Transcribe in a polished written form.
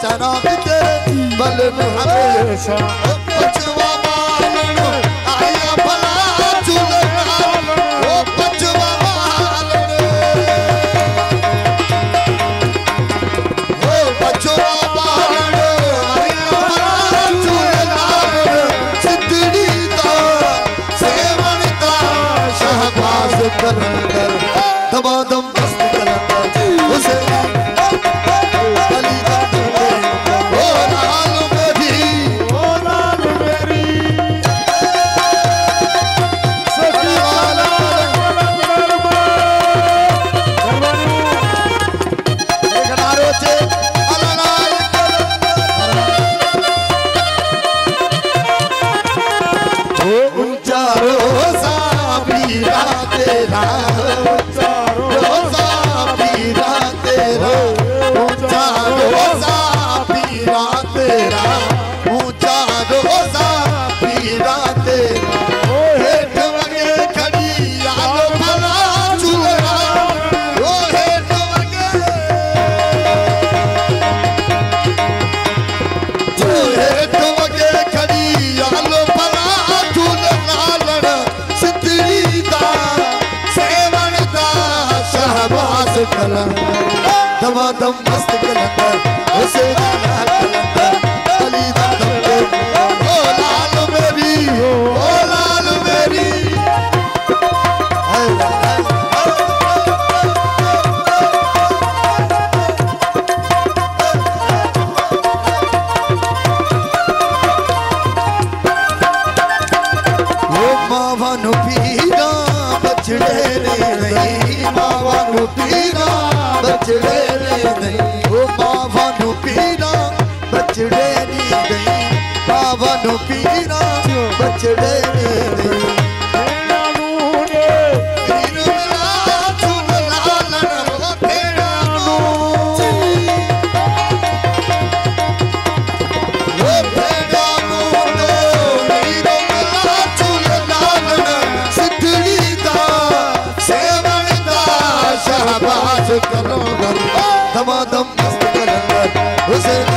चराग तेरे बल में हमेशा पचवा बालन आया भला झूलना ओ पचवा बालन ओ पचवा बालन आया भला झूलना सिद्धड़ी दा सेवन दा शहबाज कलंदर दमादम मस्त कलंदर उसे दमादम मस्त कलंदर उसे लाल कलंदर अली दम दे ओ लाल मेरी ओ लाल मेरी ओ मावानु पीरा बछड़े नहीं मावानु पीरा बछड़े नहीं ओ बावनु पीरा बछड़े नहीं बावनु पीरा बछड़े नहीं दमादम मस्त कलंदर उसे